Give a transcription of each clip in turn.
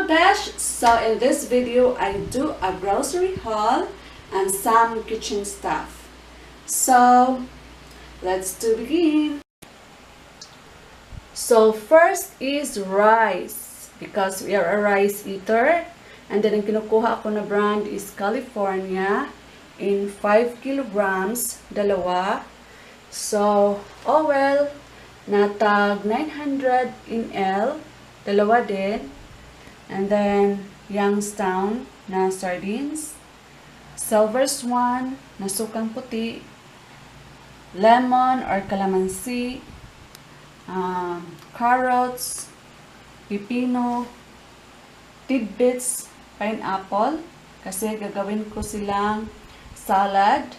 besh! So in this video, I do a grocery haul and some kitchen stuff. So let's begin. So first is rice because we are a rice eater. And then ang kinukuha ko na brand is California in 5 kilograms, dalawa. So oil, natag 900 ml, dalawa din. And then Youngstown na sardines, Silver Swan na sukang puti, lemon or calamansi, carrots, pipino, tidbits, pineapple kasi gagawin ko silang salad,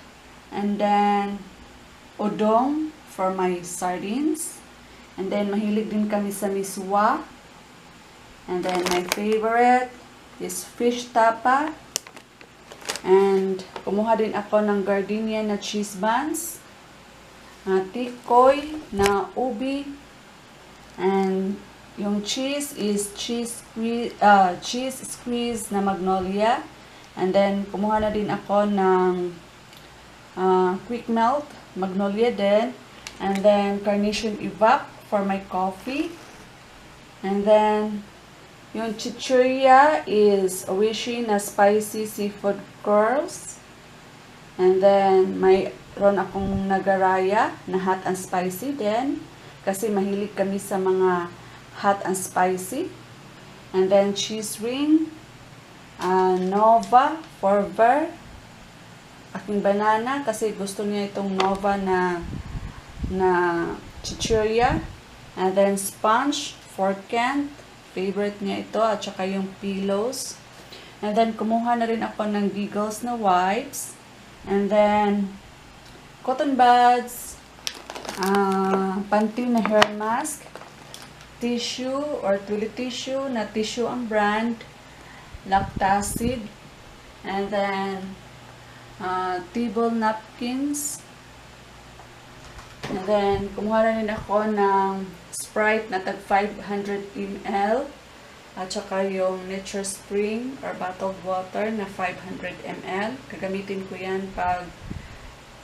and then udong for my sardines, and then mahilig din kami sa miswa. And then my favorite is fish tapa. And kumuha din ako ng gardenia na cheese buns, tikoy na ubi, and yung cheese is cheese squeeze na magnolia. And then kumuha na din ako ng quick melt magnolia din. And then carnation evap for my coffee. And then yung chichirya is Oishi na spicy seafood curls. And then mayroon akong nagaraya na hot and spicy din kasi mahilig kami sa mga hot and spicy. And then cheese ring, Nova Forever, aking banana kasi gusto niya itong Nova na chichirya. And then sponge for Kent, favorite niya ito, at saka yung pillows. And then kumuha na rin ako ng Giggles na wipes. And then cotton buds, Pantene na hair mask, tissue or toilet tissue na tissue ang brand, Lactacid. And then table napkins. And then kumuha na rin ako ng Sprite na tag 500 ml. At saka yung Nature Spring or bottled water na 500 ml. Gagamitin ko yan pag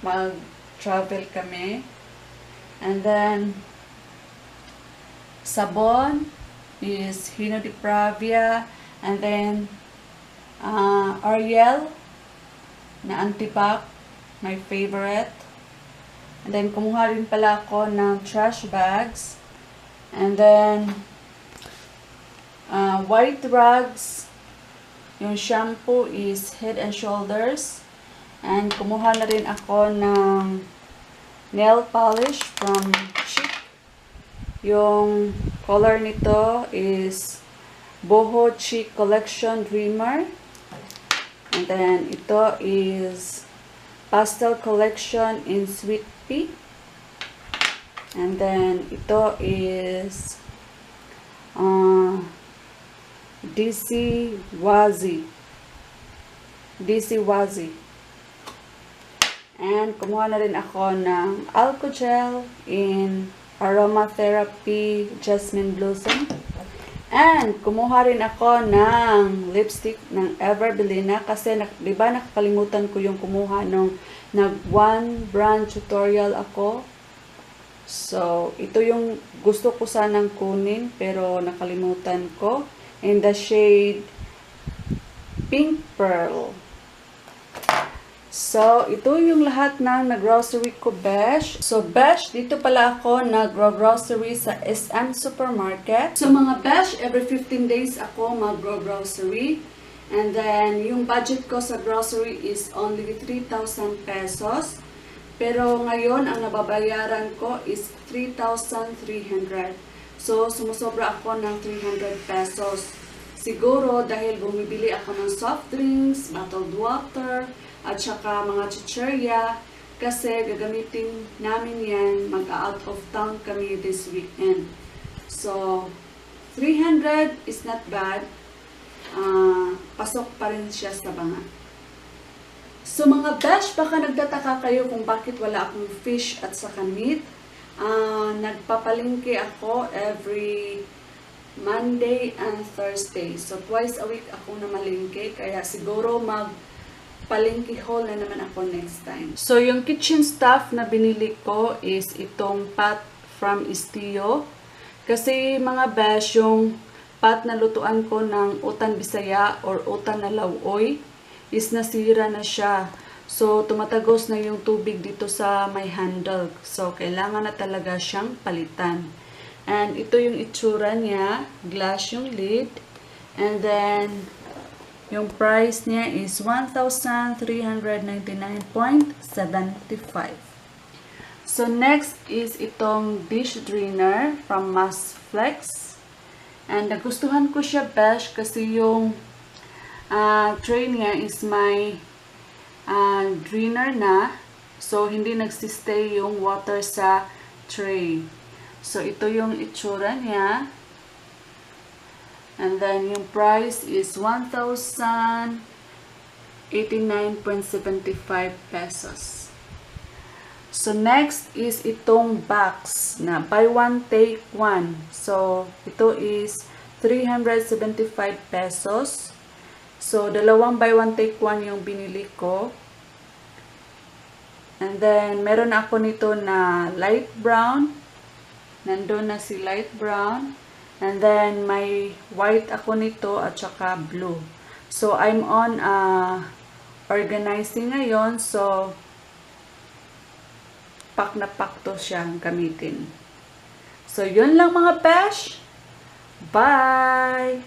mag-travel kami. And then sabon is Hino de Pravia. And then Ariel na antibac, my favorite. And then kumuha rin pala ako ng trash bags. And then white rugs. Yung shampoo is Head and Shoulders. And kumuha na rin ako ng nail polish from Chic. Yung color nito is Boho Chic Collection Dreamer. And then ito is Pastel Collection in Sweet Pea. And then ito is DC Wazi. And kumuha na rin ako ng Alcogel in Aromatherapy Jasmine Blossom. And kumuha rin ako ng lipstick ng Everbelina kasi diba nakakalimutan ko yung kumuha nung nag-one brand tutorial ako. So, ito yung gusto ko sanang kunin pero nakalimutan ko. In the shade Pink Pearl. So, ito yung lahat ng nag-grocery ko, besh. So, besh, dito pala ako nag-grocery sa SM Supermarket. So, mga besh, every 15 days ako mag-grocery. And then, yung budget ko sa grocery is only 3,000 pesos. Pero ngayon, ang nababayaran ko is 3,300. So, sumusobra ako ng 300 pesos. Siguro dahil bumibili ako ng soft drinks, bottled water, at saka mga chichirya. Kasi gagamitin namin yan, mag-out of town kami this weekend. So, 300 is not bad. Pasok pa rin siya sa banga. So mga besh, baka nagtataka kayo kung bakit wala akong fish at saka meat. Nagpapalingki ako every Monday and Thursday. So, twice a week ako na malingke. Kaya siguro palengke haul na naman ako next time. So, yung kitchen stuff na binili ko is itong pot from Istio. Kasi mga besh, yung pot na lutuan ko ng utan Bisaya or utan na lauoy is nasira na siya. So, tumatagos na yung tubig dito sa may handle. So, kailangan na talaga siyang palitan. And ito yung itsura niya. Glass yung lid. And then, yung price niya is 1,399.75. So, next is itong dish drainer from Masflex. And nagustuhan ko siya, besh, kasi yung tray niya is may drainer na. So, hindi nagsistay yung water sa tray. So, ito yung itsura niya. And then, yung price is 1,089.75 pesos. So, next is itong box na buy one, take one. So, ito is 375 pesos. So, dalawang buy one, take one yung binili ko. And then, meron ako nito na light brown. Nandun na si light brown. And then, may white ako nito at saka blue. So, I'm on organizing ngayon. So, pack na pack to siyang gamitin. So, yun lang mga besh. Bye!